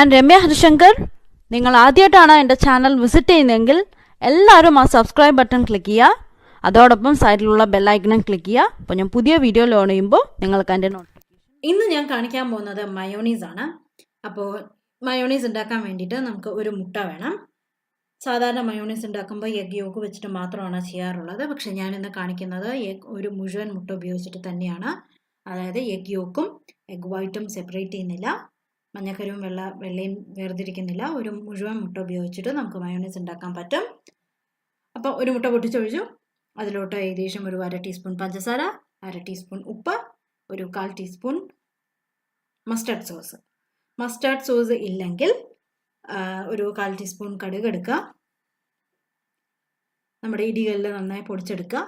ഞാൻ രമ്യ ഹരിശങ്കർ. നിങ്ങൾ ആദ്യമായിട്ടാണ് എൻ്റെ ചാനൽ വിസിറ്റ് ചെയ്യുന്നതെങ്കിൽ എല്ലാവരും ആ സബ്സ്ക്രൈബ് ബട്ടൺ ക്ലിക്ക് ചെയ്യുക. അതോടൊപ്പം സൈഡിലുള്ള ബെല്ലൈക്കണും ക്ലിക്ക് ചെയ്യുക. അപ്പോൾ ഞാൻ പുതിയ വീഡിയോ ലോഡ് ചെയ്യുമ്പോൾ നിങ്ങൾക്ക് എൻ്റെ നോട്ടിഫിക്കേഷൻ. ഇന്ന് ഞാൻ കാണിക്കാൻ പോകുന്നത് മയോണീസ് ആണ്. അപ്പോൾ മയോണീസ് ഉണ്ടാക്കാൻ വേണ്ടിയിട്ട് നമുക്ക് ഒരു മുട്ട വേണം. സാധാരണ മയോണീസ് ഉണ്ടാക്കുമ്പോൾ എഗ് യോക്ക് വെച്ചിട്ട് മാത്രമാണ് ചെയ്യാറുള്ളത്. പക്ഷേ ഞാനിന്ന് കാണിക്കുന്നത് ഒരു മുഴുവൻ മുട്ട ഉപയോഗിച്ചിട്ട് തന്നെയാണ്. അതായത് എഗ് യോക്കും എഗ് വൈറ്റും സെപ്പറേറ്റ് ചെയ്യുന്നില്ല, മഞ്ഞക്കരുവും വെള്ളയും വേർതിരിക്കുന്നില്ല. ഒരു മുഴുവൻ മുട്ട ഉപയോഗിച്ചിട്ട് നമുക്ക് മയോണീസ് ഉണ്ടാക്കാൻ പറ്റും. അപ്പോൾ ഒരു മുട്ട പൊട്ടിച്ചൊഴിച്ചു. അതിലോട്ട് ഏകദേശം ഒരു 1/2 ടീസ്പൂൺ പഞ്ചസാര, 1/2 ടീസ്പൂൺ ഉപ്പ്, ഒരു 1/4 ടീസ്പൂൺ മസ്റ്റാർഡ് സോസ് ഇല്ലെങ്കിൽ ഒരു 1/4 ടീസ്പൂൺ കടുക് എടുക്കുക. നമ്മുടെ ഇടികളിൽ നന്നായി പൊടിച്ചെടുക്കുക.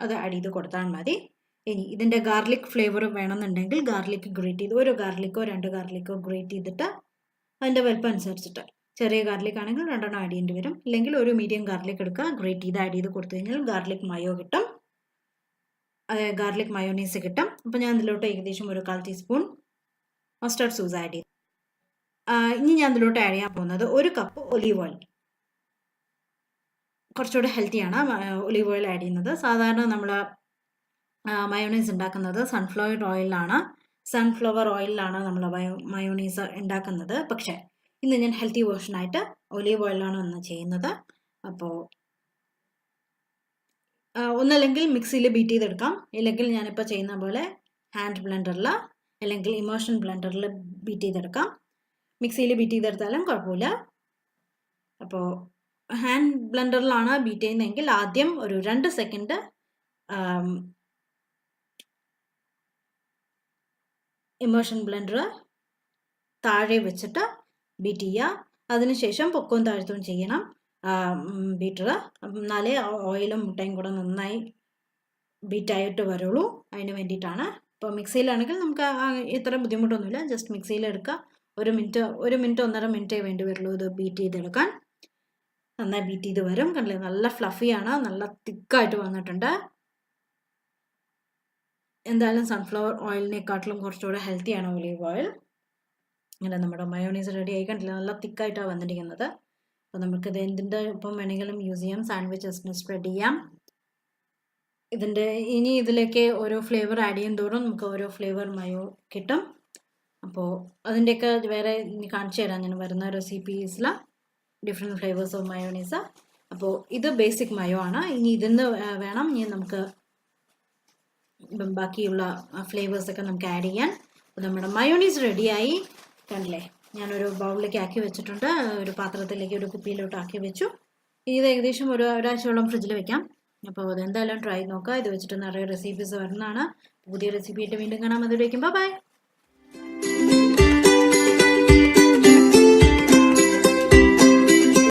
അത് ആഡ് ചെയ്ത് കൊടുത്താൽ മതി. ഇനി ഇതിൻ്റെ ഗാർലിക് ഫ്ലേവർ വേണമെന്നുണ്ടെങ്കിൽ ഗാർലിക് ഗ്രേറ്റ് ചെയ്ത്, ഒരു ഗാർലിക്കോ 2 ഗാർലിക്കോ ഗ്രേറ്റ് ചെയ്തിട്ട് അതിൻ്റെ വലുപ്പം അനുസരിച്ചിട്ട്, ചെറിയ ഗാർലിക് ആണെങ്കിൽ 2 ആഡ് ചെയ്യേണ്ടി വരും. ഇല്ലെങ്കിൽ ഒരു മീഡിയം ഗാർലിക് എടുക്കുക, ഗ്രേറ്റ് ചെയ്ത് ആഡ് ചെയ്ത് കൊടുത്തു കഴിഞ്ഞാൽ ഗാർലിക് മയോ കിട്ടും, ഗാർലിക് മയോണീസ് കിട്ടും. അപ്പോൾ ഞാൻ ഇതിലോട്ട് ഏകദേശം ഒരു 1/4 ടീസ്പൂൺ മസ്റ്റാർഡ് സോസ് ആഡ് ചെയ്തു. ഇനി ഞാൻ ഇതിലോട്ട് ആഡ് ചെയ്യാൻ പോകുന്നത് 1 കപ്പ് ഒലീവ് ഓയിൽ. കുറച്ചുകൂടെ ഹെൽത്തിയാണ് ഒലീവ് ഓയിൽ ആഡ് ചെയ്യുന്നത്. സാധാരണ നമ്മൾ മയോണൈസ് ഉണ്ടാക്കുന്നത് സൺഫ്ലവർ ഓയിലാണ് നമ്മൾ മയോണൈസ് ഉണ്ടാക്കുന്നത്. പക്ഷേ ഇന്ന് ഞാൻ ഹെൽത്തി വേർഷനായിട്ട് ഒലീവ് ഓയിലാണ് ഇന്ന് ചെയ്യുന്നത്. അപ്പോൾ ഒന്നല്ലെങ്കിൽ മിക്സിയിൽ ബീറ്റ് ചെയ്തെടുക്കാം, ഇല്ലെങ്കിൽ ഞാനിപ്പോൾ ചെയ്യുന്ന പോലെ ഹാൻഡ് ബ്ലെൻഡറിൽ അല്ലെങ്കിൽ ഇമോഷൻ ബ്ലെൻഡറിൽ ബീറ്റ് ചെയ്തെടുക്കാം. മിക്സിയിൽ ബീറ്റ് ചെയ്തെടുത്താലും കുഴപ്പമില്ല. അപ്പോൾ ഹാൻഡ് ബ്ലെൻഡറിലാണ് ബീറ്റ് ചെയ്യുന്നതെങ്കിൽ ആദ്യം ഒരു 2 സെക്കൻഡ് ഇമോഷൻ ബ്ലെൻഡർ താഴെ വെച്ചിട്ട് ബീറ്റ് ചെയ്യുക. അതിനുശേഷം പൊക്കവും താഴ്ത്തവും ചെയ്യണം ബീറ്റർ. എന്നാലേ ഓയിലും മുട്ടയും കൂടെ നന്നായി ബീറ്റായിട്ട് വരുള്ളൂ. അതിന് വേണ്ടിയിട്ടാണ്. ഇപ്പോൾ മിക്സിയിലാണെങ്കിൽ നമുക്ക് ഇത്ര ബുദ്ധിമുട്ടൊന്നുമില്ല. ജസ്റ്റ് മിക്സിയിൽ എടുക്കുക. 1 മിനിറ്റ് 1.5 മിനിറ്റേ വേണ്ടി വരുള്ളൂ ഇത് ബീറ്റ് ചെയ്തെടുക്കാൻ. നന്നായി ബീറ്റ് ചെയ്ത് വരും. കണ്ടില്ലേ, നല്ല ഫ്ലഫിയാണ്, നല്ല തിക്കായിട്ട് വന്നിട്ടുണ്ട്. എന്തായാലും സൺഫ്ലവർ ഓയിലിനെക്കാട്ടിലും കുറച്ചുകൂടെ ഹെൽത്തിയാണ് ഒലീവ് ഓയിൽ. അങ്ങനെ നമ്മുടെ മയോണീസ് റെഡി ആയി. കണ്ടില്ല, നല്ല തിക്കായിട്ടാണ് വന്നിരിക്കുന്നത്. അപ്പോൾ നമുക്കിത് എന്തിൻ്റെ ഒപ്പം വേണമെങ്കിലും യൂസ് ചെയ്യാം. സാൻഡ്വിച്ചസിന് സ്പ്രെഡ് ചെയ്യാം. ഇനി ഇതിലേക്ക് ഓരോ ഫ്ലേവർ ആഡ് ചെയ്യും തോറും നമുക്ക് ഓരോ ഫ്ലേവർ മയോ കിട്ടും. അപ്പോൾ അതിൻ്റെയൊക്കെ വേറെ കാണിച്ചു തരാം ഞാൻ വരുന്ന റെസിപ്പീസിൽ, ഡിഫറെൻറ്റ് ഫ്ലേവേഴ്സ് ഓഫ് മയോണീസ്. അപ്പോൾ ഇത് ബേസിക് മയോ ആണ്. ഇനി ഇതിന്ന് വേണം നമുക്ക് ബാക്കിയുള്ള ഫ്ലേവേഴ്സൊക്കെ നമുക്ക് ആഡ് ചെയ്യാൻ. അപ്പോൾ നമ്മുടെ മയോണീസ് റെഡിയായി. കണ്ടില്ലേ, ഞാനൊരു ബൗളിലേക്ക് ആക്കി വെച്ചിട്ടുണ്ട്. ഒരു പാത്രത്തിലേക്ക്, ഒരു കുപ്പിയിലോട്ട് ആക്കി വെച്ചു. ഇത് ഏകദേശം ഒരാഴ്ചയോളം ഫ്രിഡ്ജിൽ വെക്കാം. അപ്പോൾ അതെന്തായാലും ട്രൈ നോക്കുക. ഇത് വെച്ചിട്ട് നിറയെ റെസിപ്പീസ് വരുന്നതാണ്. പുതിയ റെസിപ്പി ആയിട്ട് വീണ്ടും കാണാം. അതിലേക്ക് ബൈ.